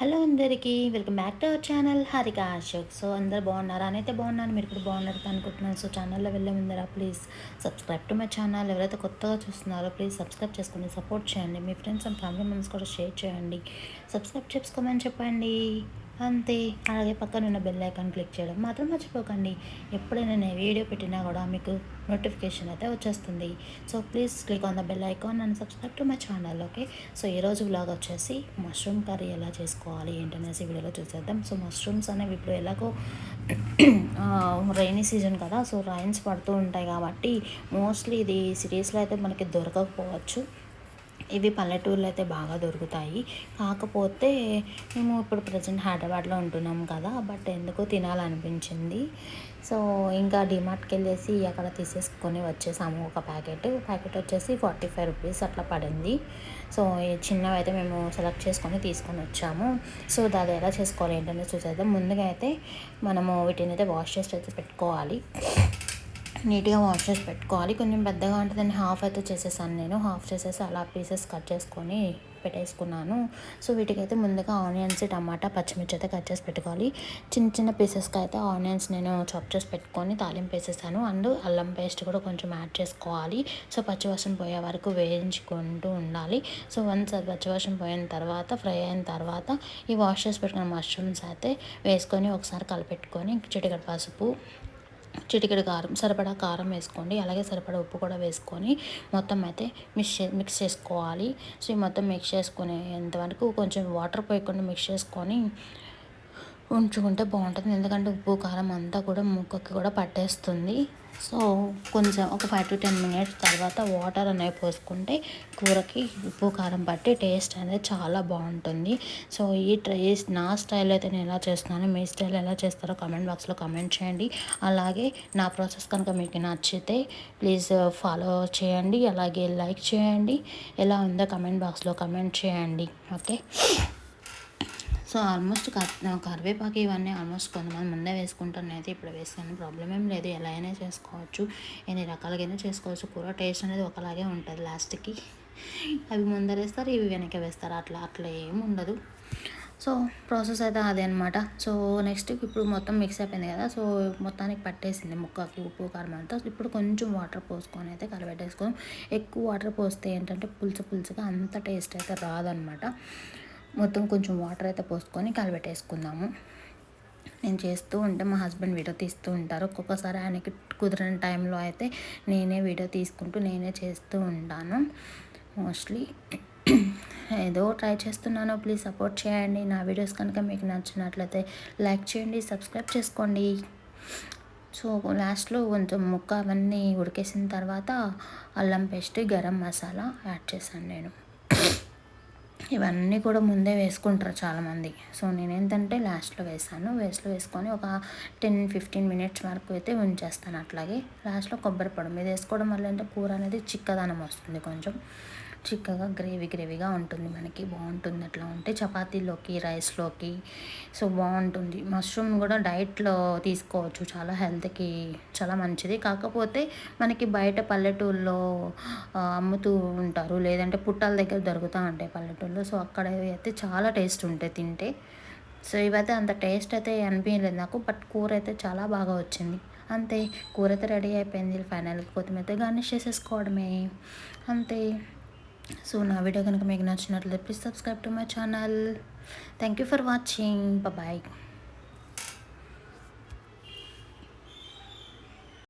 Hello అందరికీ welcome back to our channel Harika Ashok. So అందరు బాగున్నారా? అయితే బాగున్నాను, మీరు కూడా బాగున్నారు అనుకుంటున్నాను. సో ఛానల్లో వెళ్ళే ముందర please subscribe to my channel. ఎవరైతే కొత్తగా చూస్తున్నారో ప్లీజ్ సబ్స్క్రైబ్ చేసుకొని సపోర్ట్ చేయండి. మీ ఫ్రెండ్స్ అండ్ ఫ్యామిలీ మెంబర్స్ కూడా షేర్ చేయండి. సబ్స్క్రైబ్ చేసుకోమని చెప్పండి అంతే. అలాగే పక్కన ఉన్న బెల్ ఐకాన్ క్లిక్ చేయడం మాత్రం మర్చిపోకండి. ఎప్పుడైనా నేను వీడియో పెట్టినా కూడా మీకు నోటిఫికేషన్ అయితే వచ్చేస్తుంది. So please click on the bell icon and subscribe to my channel. Okay, so ఈరోజు వ్లాగ్ వచ్చేసి మష్రూమ్ కర్రీ ఎలా చేసుకోవాలి ఏంటనేసి వీడియోలో చూసేద్దాం. సో మష్రూమ్స్ అనేవి ఇప్పుడు ఎలాగో రైనీ సీజన్ కదా, సో రైన్స్ పడుతూ ఉంటాయి కాబట్టి మోస్ట్లీ ఇది సిటీస్లో అయితే మనకి దొరకకపోవచ్చు. ఇవి పల్లెటూర్లో అయితే బాగా దొరుకుతాయి. కాకపోతే మేము ఇప్పుడు ప్రజెంట్ హైదరాబాద్లో ఉంటున్నాం కదా, బట్ ఎందుకో తినాలనిపించింది. సో ఇంకా డిమార్ట్కి వెళ్ళేసి అక్కడ తీసేసుకొని వచ్చేసాము. ఒక ప్యాకెట్ వచ్చేసి 45 రూపీస్ అట్లా పడింది. సో ఈ చిన్నవి అయితే మేము సెలెక్ట్ చేసుకొని తీసుకొని వచ్చాము. సో దాన్ని ఎలా చేసుకోవాలి ఏంటనేది చూసేద్దాం. ముందుగా అయితే మనము వీటిని అయితే వాష్ చేసి అయితే పెట్టుకోవాలి. నీట్గా వాష్ చేసి పెట్టుకోవాలి. కొంచెం పెద్దగా ఉంటుంది, దాన్ని హాఫ్ అయితే చేసేసాను. నేను హాఫ్ చేసేసి అలా పీసెస్ కట్ చేసుకొని పెట్టేసుకున్నాను. సో వీటికైతే ముందుగా ఆనియన్స్, టమాటా, పచ్చిమిర్చి అయితే కట్ చేసి పెట్టుకోవాలి. చిన్న చిన్న పీసెస్కి అయితే ఆనియన్స్ నేను చాప్ చేసి పెట్టుకొని తాలింపు వేసేసాను. అండ్ అల్లం పేస్ట్ కూడా కొంచెం యాడ్ చేసుకోవాలి. సో పచ్చివాసన పోయే వరకు వేయించుకుంటూ ఉండాలి. సో వన్స్ అది పచ్చివాసన పోయిన తర్వాత, ఫ్రై అయిన తర్వాత ఈ వాష్ చేసి పెట్టుకున్న మష్రూమ్స్ అయితే వేసుకొని ఒకసారి కలిపెట్టుకొని చిటికెడు పసుపు, చిటికెడు కారం, సరిపడా కారం వేసుకోండి. అలాగే సరిపడా ఉప్పు కూడా వేసుకొని మొత్తం అయితే మిక్స్ చేసుకోవాలి. సో ఈ మొత్తం మిక్స్ చేసుకునేంత వరకు కొంచెం వాటర్ పోయకుండా మిక్స్ చేసుకొని ఉంచుకుంటే బాగుంటుంది. ఎందుకంటే ఉప్పు కారం అంతా కూడా ముక్కకి కూడా పట్టేస్తుంది. సో కొంచెం ఒక 5 to 10 మినిట్స్ తర్వాత వాటర్ అనేవి పోసుకుంటే కూరకి ఉప్పు కారం పట్టి టేస్ట్ అనేది చాలా బాగుంటుంది. సో ఈ నా స్టైల్ అయితే నేను ఎలా చేస్తున్నాను, మీ స్టైల్ ఎలా చేస్తారో కామెంట్ బాక్స్లో కామెంట్ చేయండి. అలాగే నా ప్రాసెస్ కనుక మీకు నచ్చితే ప్లీజ్ ఫాలో చేయండి. అలాగే లైక్ చేయండి. ఎలా ఉందో కామెంట్ బాక్స్లో కామెంట్ చేయండి. ఓకే, సో ఆల్మోస్ట్ కరివేపాకు ఇవన్నీ ఆల్మోస్ట్ కొంతమంది ముందే వేసుకుంటాను. అయితే ఇప్పుడు వేస్తాను, ప్రాబ్లం ఏం లేదు. ఎలా అయినా చేసుకోవచ్చు, ఎన్ని రకాలుగైనా చేసుకోవచ్చు. కూర టేస్ట్ అనేది ఒకలాగే ఉంటుంది. లాస్ట్కి అవి ముందర వేస్తారు, ఇవి వెనక వేస్తారు. అట్లా ఏమి ఉండదు. సో ప్రాసెస్ అయితే అదే అనమాట. సో నెక్స్ట్ ఇప్పుడు మొత్తం మిక్స్ అయిపోయింది కదా, సో మొత్తానికి పట్టేసింది ముక్కకి ఉప్పు కారం అంతా. ఇప్పుడు కొంచెం వాటర్ పోసుకొని అయితే కలిపెట్టేసుకొని, ఎక్కువ వాటర్ పోస్తే ఏంటంటే పులుసుగా అంత టేస్ట్ అయితే రాదనమాట. మొత్తం కొంచెం వాటర్ అయితే పోసుకొని కలిపెట్టేసుకుందాము. నేను చేస్తూ ఉంటే మా హస్బెండ్ వీడియో తీస్తూ ఉంటారు. ఒక్కొక్కసారి ఆయనకి కుదిరిన టైంలో అయితే నేనే వీడియో తీసుకుంటూ నేనే చేస్తూ ఉంటాను. మోస్ట్లీ ఏదో ట్రై చేస్తున్నాను. ప్లీజ్ సపోర్ట్ చేయండి. నా వీడియోస్ కనుక మీకు నచ్చినట్లయితే లైక్ చేయండి, సబ్స్క్రైబ్ చేసుకోండి. సో లాస్ట్లో కొంచెం ముక్క అవన్నీ ఉడికేసిన తర్వాత అల్లం పేస్ట్, గరం మసాలా యాడ్ చేశాను నేను. ఇవన్నీ కూడా ముందే వేసుకుంటారు చాలామంది. సో నేనేంటంటే లాస్ట్లో వేసుకొని ఒక 10-15 మినిట్స్ వరకు అయితే ఉంచేస్తాను. అట్లాగే లాస్ట్లో కొబ్బరి పొడి మీద వేసుకోవడం వల్ల అంటే కూర అనేది చిక్కదనం వస్తుంది. కొంచెం చిక్కగా గ్రేవీగా ఉంటుంది, మనకి బాగుంటుంది. అట్లా ఉంటే చపాతీలోకి, రైస్లోకి సో బాగుంటుంది. మష్రూమ్ కూడా డైట్లో తీసుకోవచ్చు, చాలా హెల్త్కి చాలా మంచిది. కాకపోతే మనకి బయట పల్లెటూరులో అమ్ముతూ ఉంటారు, లేదంటే పుట్టాల దగ్గర దొరుకుతూ ఉంటాయి పల్లెటూరులో. సో అక్కడ అయితే చాలా టేస్ట్ ఉంటాయి తింటే. సో ఇవైతే అంత టేస్ట్ అయితే అనిపించలేదు నాకు, బట్ కూర అయితే చాలా బాగా వచ్చింది. అంతే, కూర అయితే రెడీ అయిపోయింది. ఫైనల్గా కొత్తిమీర గార్నిష్ చేసేసుకోవడమే, అంతే. సో నా వీడియో కనుక మీకు నచ్చినట్లయితే please subscribe to my channel. Thank you for watching. Bye.